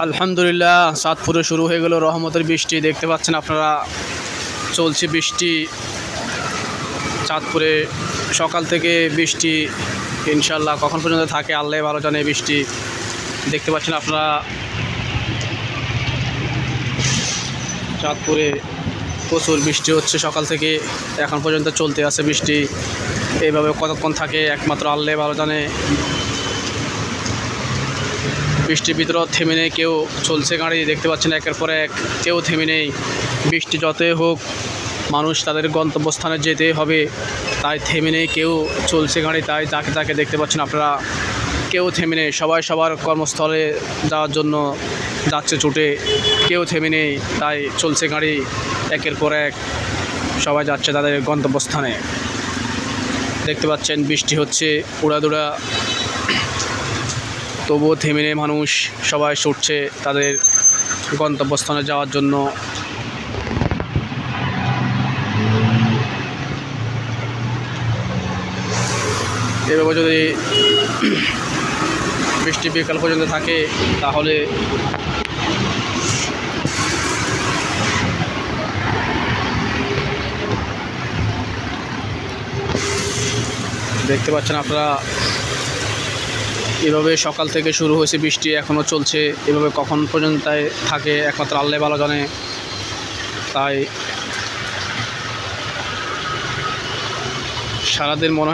আলহামদুলিল্লাহ, চাঁদপুরে শুরু হয়ে গেল রহমতের বৃষ্টি। দেখতে পাচ্ছেন আপনারা, চলছে বৃষ্টি চাঁদপুরে সকাল থেকে বৃষ্টি। ইনশাল্লাহ কখন পর্যন্ত থাকে আল্লাহ ভালো জানে। বৃষ্টি দেখতে পাচ্ছেন আপনারা, চাঁদপুরে প্রচুর বৃষ্টি হচ্ছে সকাল থেকে এখন পর্যন্ত চলতে আছে বৃষ্টি। এইভাবে কতক্ষণ থাকে একমাত্র আল্লাহ ভালো জানে। বৃষ্টির ভিতরে থেমে নেই কেউ, চলছে গাড়ি। দেখতে পাচ্ছেন একের পর এক, কেউ থেমে নেই। বৃষ্টি যতই হোক মানুষ তাদের গন্তব্যস্থানে যেতে হবে, তাই থেমে নেই কেউ, চলছে গাড়ি। তাই যাকে তাকে দেখতে পাচ্ছেন আপনারা, কেউ থেমে নেই। সবাই সবার কর্মস্থলে যাওয়ার জন্য যাচ্ছে ছুটে, কেউ থেমে নেই। তাই চলছে গাড়ি একের পর এক, সবাই যাচ্ছে তাদের গন্তব্যস্থানে। দেখতে পাচ্ছেন বৃষ্টি হচ্ছে উড়াদুড়া, তবুও থেমে নেই মানুষ, সবাই ছুটছে তাদের গন্তব্যস্থানে যাওয়ার জন্য। এভাবে যদি বৃষ্টি বিকাল পর্যন্ত থাকে তাহলে দেখতে পাচ্ছেন আপনারা, এভাবে সকাল থেকে শুরু হয়েছে বৃষ্টি, এখনও চলছে। এভাবে কখন পর্যন্ত থাকে একমাত্র আল্লাহ ভালো জানে। তাই সারাদিন মনে